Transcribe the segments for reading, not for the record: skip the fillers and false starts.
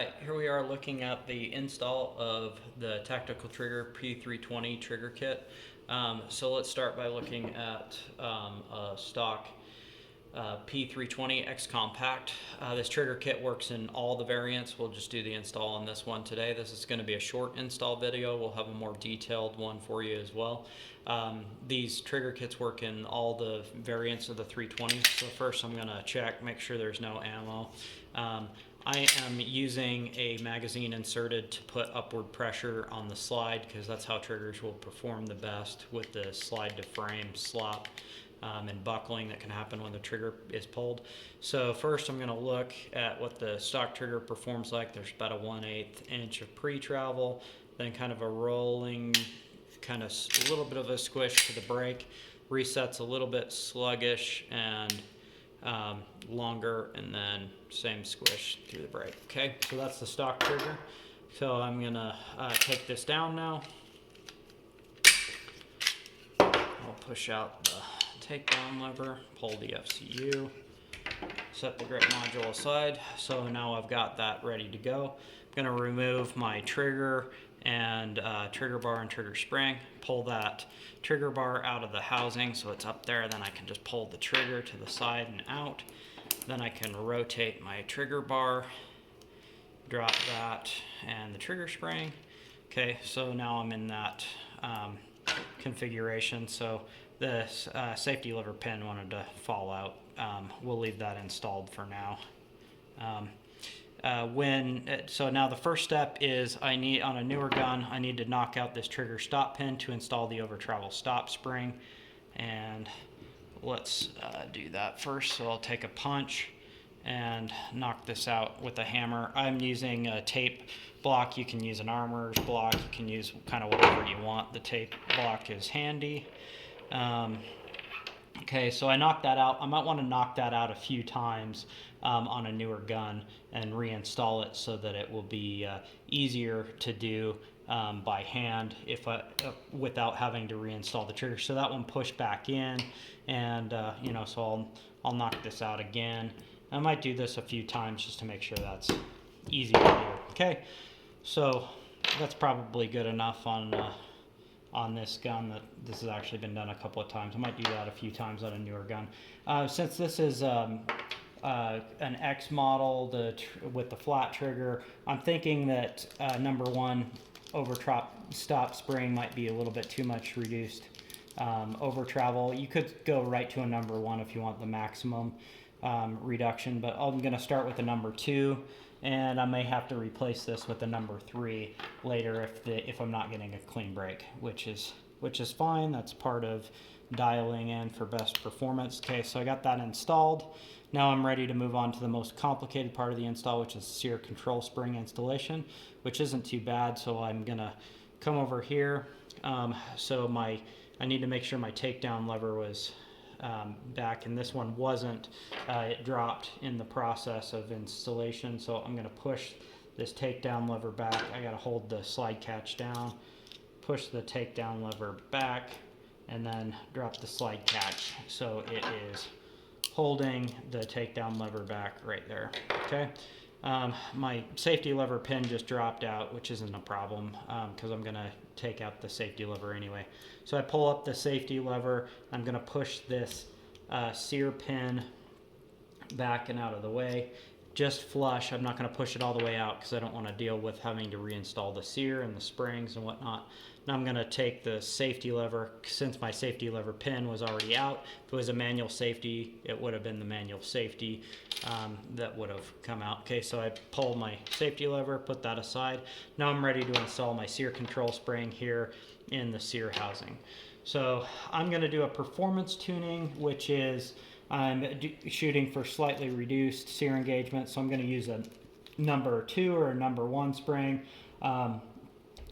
Alright, here we are looking at the install of the Tactical Trigger P320 trigger kit. So let's start by looking at a stock P320 X Compact. This trigger kit works in all the variants. We'll just do the install on this one today. This is going to be a short install video. We'll have a more detailed one for you as well. These trigger kits work in all the variants of the 320. So first I'm going to check, make sure there's no ammo. I am using a magazine inserted to put upward pressure on the slide because that's how triggers will perform the best with the slide to frame slop and buckling that can happen when the trigger is pulled. So first I'm going to look at what the stock trigger performs like. There's about a 1/8 inch of pre-travel, then kind of a rolling, kind of a little bit of a squish to the brake, resets a little bit sluggish and longer, and then same squish through the brake. Okay, so that's the stock trigger. So I'm gonna take this down now. I'll push out the takedown lever, pull the FCU, set the grip module aside. So now I've got that ready to go. I'm gonna remove my trigger and trigger bar and trigger spring, pull that trigger bar out of the housing so it's up there, then I can just pull the trigger to the side and out. Then I can rotate my trigger bar, drop that, and the trigger spring. Okay, so now I'm in that configuration. So this safety lever pin wanted to fall out. We'll leave that installed for now. So now the first step is on a newer gun, I need to knock out this trigger stop pin to install the over travel stop spring. And let's do that first. So I'll take a punch and knock this out with a hammer. I'm using a tape block. You can use an armorer's block. You can use kind of whatever you want. The tape block is handy. Okay, so I knocked that out. I might want to knock that out a few times on a newer gun and reinstall it so that it will be easier to do by hand without having to reinstall the trigger. So that one pushed back in, and so I'll knock this out again. I might do this a few times just to make sure that's easy to do. Okay, so that's probably good enough on this gun. That this has actually been done a couple of times. I might do that a few times on a newer gun. Since this is an X model with the flat trigger, I'm thinking that number one over stop spring might be a little bit too much reduced over travel. You could go right to a number one if you want the maximum reduction, but I'm going to start with the number 2, and I may have to replace this with the number 3 later if I'm not getting a clean break, which is fine. That's part of dialing in for best performance. Okay, so I got that installed. Now I'm ready to move on to the most complicated part of the install, which is Sear control spring installation, which isn't too bad. So I'm gonna come over here. I need to make sure my takedown lever was back, and this one wasn't. It dropped in the process of installation, so I'm going to push this takedown lever back. I got to hold the slide catch down, push the takedown lever back, and then drop the slide catch so it is holding the takedown lever back right there. Okay, my safety lever pin just dropped out, which isn't a problem because I'm going to take out the safety lever anyway. So I pull up the safety lever. I'm going to push this Sear pin back and out of the way, just flush. I'm not going to push it all the way out because I don't want to deal with having to reinstall the Sear and the springs and whatnot. Now I'm going to take the safety lever. Since my safety lever pin was already out, if it was a manual safety, it would have been the manual safety that would have come out. Okay, so I pull my safety lever, put that aside. Now I'm ready to install my Sear control spring here in the Sear housing. So I'm going to do a performance tuning, which is I'm shooting for slightly reduced Sear engagement. So I'm going to use a number 2 or a number 1 spring.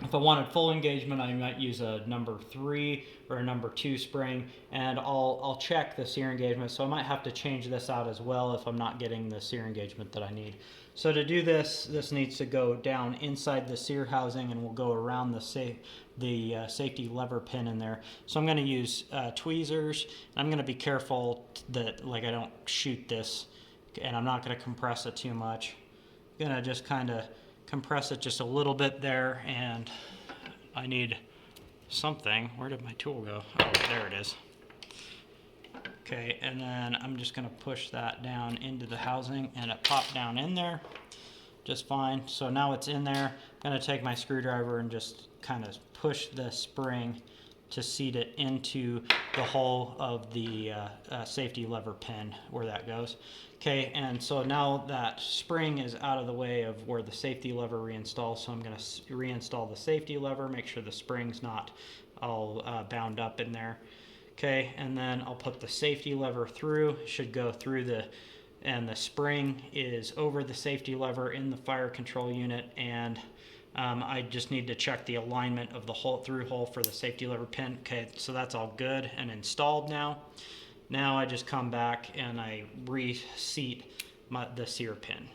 If I wanted full engagement, I might use a number 3 or a number 2 spring, and I'll check the Sear engagement. So I might have to change this out as well if I'm not getting the Sear engagement that I need. So to do this, this needs to go down inside the Sear housing, and we'll go around the safety lever pin in there. So I'm going to use tweezers. I'm going to be careful that I don't shoot this, and I'm not going to compress it too much. gonna just kind of compress it just a little bit there, and I need something. Where did my tool go? Oh, there it is. Okay, and then I'm just gonna push that down into the housing, and it popped down in there just fine. So now it's in there. I'm gonna take my screwdriver and just kind of push the spring to seat it into the hole of the safety lever pin where that goes. Okay, and so now that spring is out of the way of where the safety lever reinstalls, so I'm going to reinstall the safety lever, make sure the spring's not all bound up in there. Okay, and then I'll put the safety lever through, should go through and the spring is over the safety lever in the fire control unit, and I just need to check the alignment of the through hole for the safety lever pin. Okay, so that's all good and installed now. Now I just come back and I reseat the Sear pin.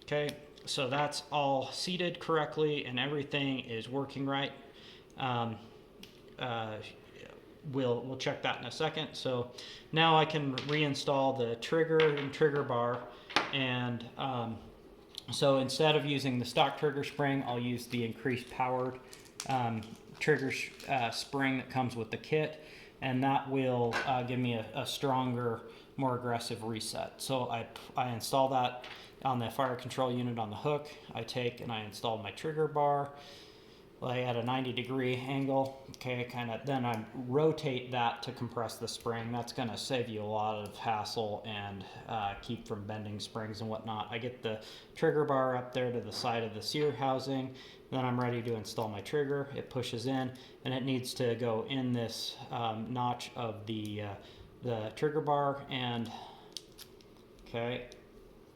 Okay, so that's all seated correctly and everything is working right. We'll check that in a second. So now I can reinstall the trigger and trigger bar, and so instead of using the stock trigger spring, I'll use the increased powered trigger spring that comes with the kit, and that will give me a stronger, more aggressive reset. So I install that on the fire control unit on the hook. I take and I install my trigger bar at a 90-degree angle. Okay, then I rotate that to compress the spring. That's going to save you a lot of hassle and keep from bending springs and whatnot. I get the trigger bar up there to the side of the Sear housing. Then I'm ready to install my trigger. It pushes in, and it needs to go in this notch of the trigger bar. And okay,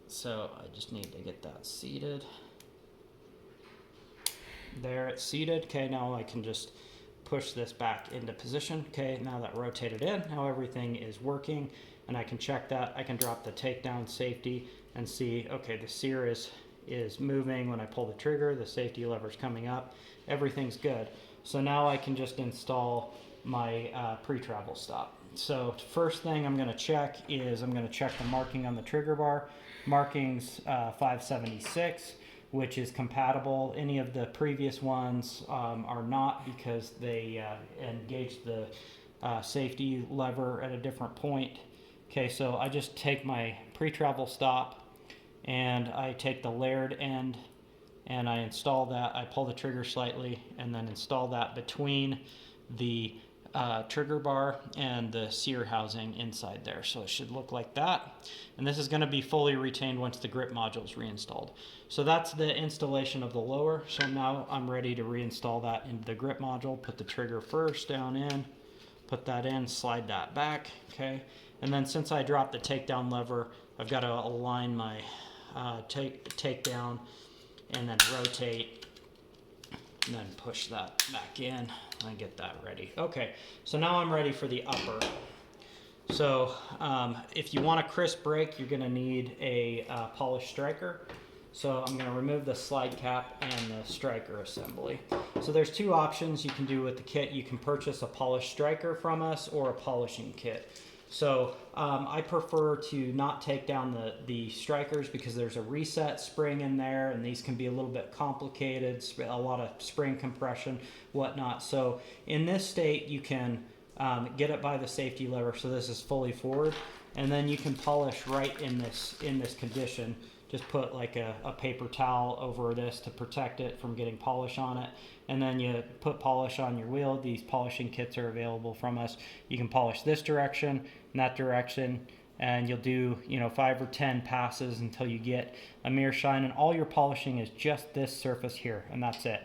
so I just need to get that seated. There, it's seated. Okay, now I can just push this back into position. Okay, now that rotated in, now everything is working, and I can check that. I can drop the takedown safety and see, okay, the Sear is moving when I pull the trigger, the safety lever's coming up, everything's good. So now I can just install my pre-travel stop. So first thing I'm going to check is I'm going to check the marking on the trigger bar. Markings 576, which is compatible. Any of the previous ones are not, because they engage the safety lever at a different point. Okay, so I just take my pre-travel stop and I take the layered end and I install that. I pull the trigger slightly and then install that between the trigger bar and the Sear housing inside there. So it should look like that. And this is going to be fully retained once the grip module is reinstalled. So that's the installation of the lower. So now I'm ready to reinstall that into the grip module. Put the trigger first down in, put that in, slide that back. Okay. And then since I dropped the takedown lever, I've got to align my takedown and then rotate and then push that back in and get that ready. Okay, so now I'm ready for the upper. So if you want a crisp brake, you're going to need a polished striker. So I'm going to remove the slide cap and the striker assembly. So there's two options you can do with the kit. You can purchase a polished striker from us or a polishing kit. So I prefer to not take down the strikers because there's a reset spring in there, and these can be a little bit complicated, a lot of spring compression, whatnot. So in this state, you can get it by the safety lever, so this is fully forward, and then you can polish right in this condition. Just put like a paper towel over this to protect it from getting polish on it. And then you put polish on your wheel. These polishing kits are available from us. You can polish this direction and that direction, and you'll do 5 or 10 passes until you get a mere shine. And all your polishing is just this surface here, and that's it.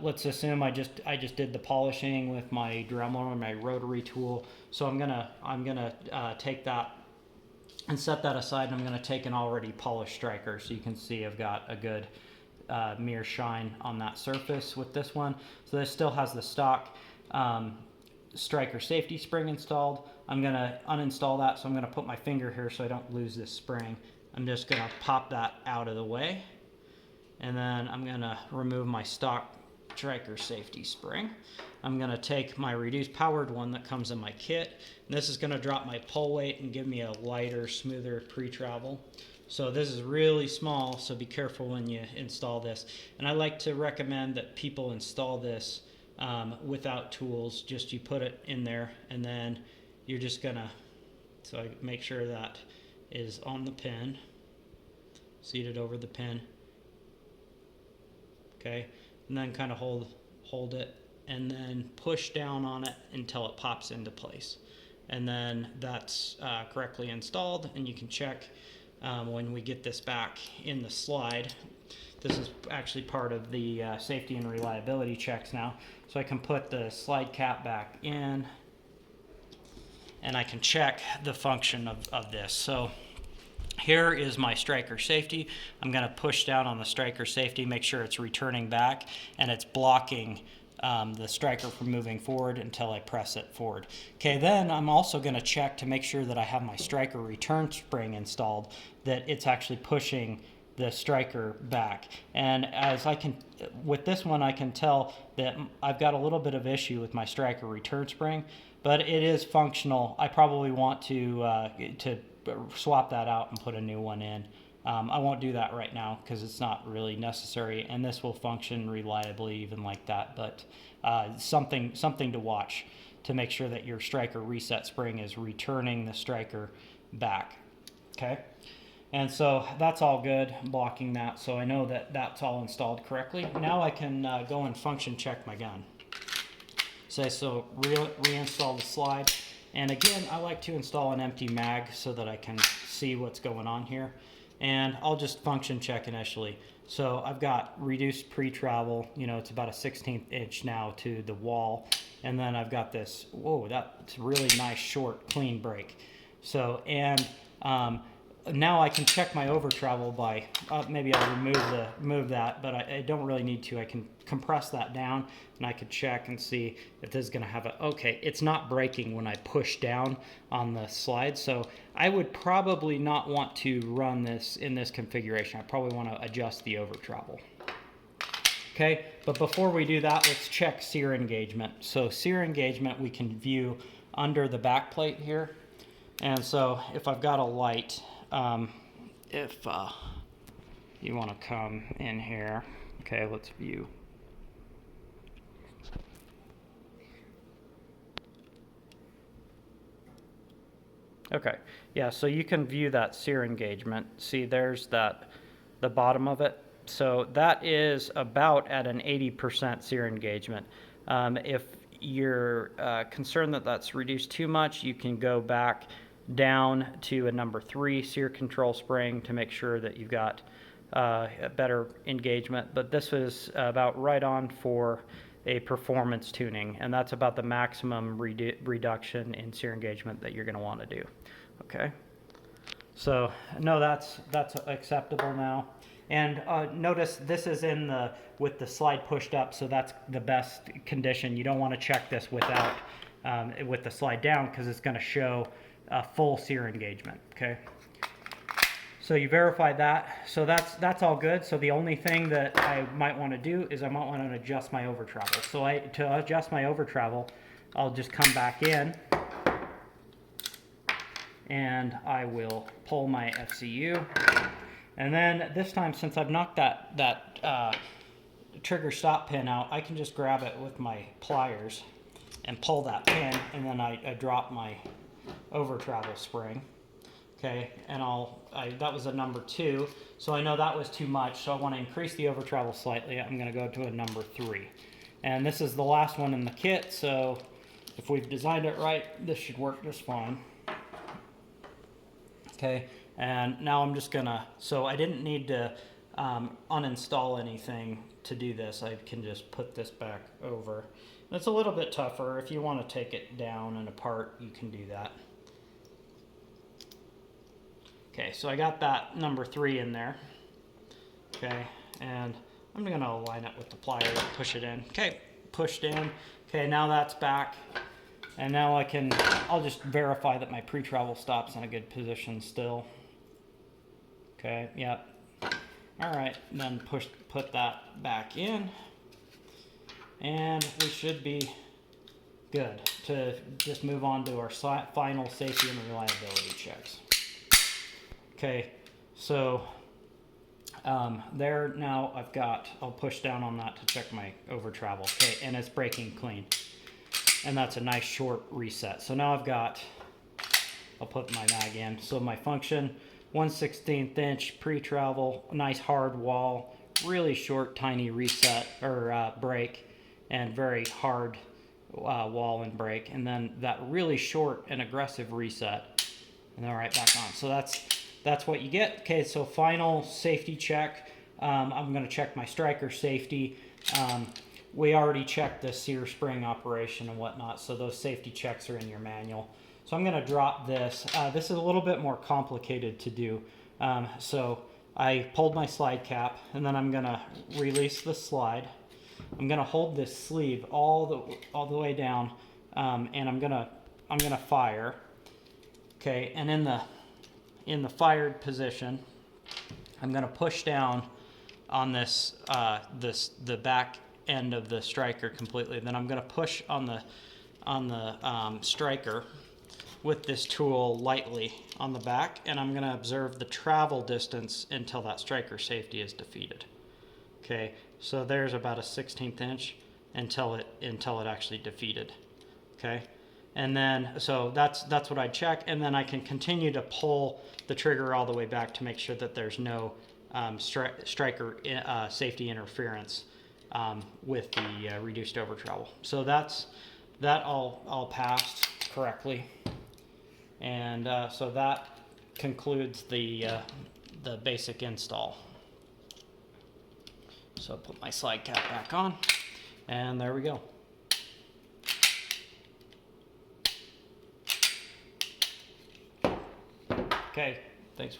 Let's assume I just did the polishing with my Dremel or my rotary tool. So I'm gonna take that and set that aside, and I'm going to take an already polished striker, so you can see I've got a good mere shine on that surface with this one. So this still has the stock striker safety spring installed. I'm going to uninstall that, so I'm going to put my finger here so I don't lose this spring. I'm just going to pop that out of the way, and then I'm going to remove my stock striker safety spring. I'm going to take my reduced powered one that comes in my kit. And this is going to drop my pull weight and give me a lighter, smoother pre-travel. So this is really small, so be careful when you install this. And I like to recommend that people install this without tools. Just you put it in there, and then you're just going to, so I make sure that is on the pin, seated over the pin. Okay, and then kind of hold it, and then push down on it until it pops into place. And then that's correctly installed, and you can check when we get this back in the slide. This is actually part of the safety and reliability checks now. So I can put the slide cap back in, and I can check the function of this. So here is my striker safety. I'm going to push down on the striker safety, make sure it's returning back, and it's blocking the striker from moving forward until I press it forward. Okay, then I'm also going to check to make sure that I have my striker return spring installed, that it's actually pushing the striker back. And as I can, with this one, I can tell that I've got a little bit of issue with my striker return spring, but it is functional. I probably want to swap that out and put a new one in. I won't do that right now because it's not really necessary, and this will function reliably even like that, but something to watch to make sure that your striker reset spring is returning the striker back. Okay, and so that's all good, blocking that, so I know that that's all installed correctly. Now I can go and function check my gun. So reinstall the slide. And again, I like to install an empty mag so that I can see what's going on here. And I'll just function check initially. So I've got reduced pre-travel, it's about a 1/16 inch now to the wall. And then I've got this, whoa, that's really nice, short, clean break. So, and now I can check my over travel by, maybe I'll remove that, but I don't really need to. I can compress that down, and I could check and see if this is going to have okay, it's not breaking when I push down on the slide, so I would probably not want to run this in this configuration. I probably want to adjust the over travel. Okay, but before we do that, let's check sear engagement. So sear engagement we can view under the back plate here, and so if I've got a light, if you want to come in here, okay, let's view. Okay, yeah, so you can view that sear engagement. See, there's the bottom of it. So that is about at an 80% sear engagement. If you're concerned that that's reduced too much, you can go back down to a number 3 sear control spring to make sure that you've got a better engagement. But this is about right on for a performance tuning, and that's about the maximum reduction in sear engagement that you're going to want to do. Okay, so no, that's acceptable now. And notice this is with the slide pushed up, so that's the best condition. You don't want to check this without with the slide down, because it's going to show full sear engagement. Okay, so you verify that, so that's all good. So the only thing that I might want to do is I might want to adjust my over travel. So to adjust my over travel, I'll just come back in, and I will pull my FCU, and then this time, since I've knocked that trigger stop pin out, I can just grab it with my pliers and pull that pin, and then I drop my over travel spring. Okay, and that was a number 2, so I know that was too much, so I want to increase the over travel slightly. I'm going to go to a number 3, and this is the last one in the kit, so if we've designed it right, this should work just fine. Okay, and now I'm just gonna, so I didn't need to uninstall anything to do this. I can just put this back over. It's a little bit tougher. If you want to take it down and apart, you can do that. Okay, so I got that number 3 in there. Okay, and I'm going to align it with the plier and push it in. Okay, pushed in. Okay, now that's back. And now I'll just verify that my pre-travel stop's in a good position still. Okay, yep. All right, and then put that back in. And we should be good to just move on to our final safety and reliability checks. Okay, so there now I'll push down on that to check my over travel. Okay, and it's braking clean. And that's a nice short reset. So now I'll put my mag in. So my function, 1/16 inch pre-travel, nice hard wall, really short tiny reset or brake, and very hard wall and brake, and then that really short and aggressive reset, and then right back on. So that's what you get. Okay, so final safety check. I'm going to check my striker safety. We already checked the Sear spring operation and whatnot, so those safety checks are in your manual. So I'm going to drop this. This is a little bit more complicated to do. So I pulled my slide cap, and then I'm going to release the slide. I'm going to hold this sleeve all the way down, and I'm gonna fire. Okay, and in the fired position, I'm going to push down on this the back end of the striker completely. Then I'm going to push on the striker with this tool lightly on the back, and I'm going to observe the travel distance until that striker safety is defeated. Okay, so there's about a 1/16 inch until it actually defeated. Okay, and then so that's what I check, and then I can continue to pull the trigger all the way back to make sure that there's no striker safety interference with the reduced over travel. So that all passed correctly, and so that concludes the basic install. So I'll put my slide cap back on, and there we go. Okay, thanks.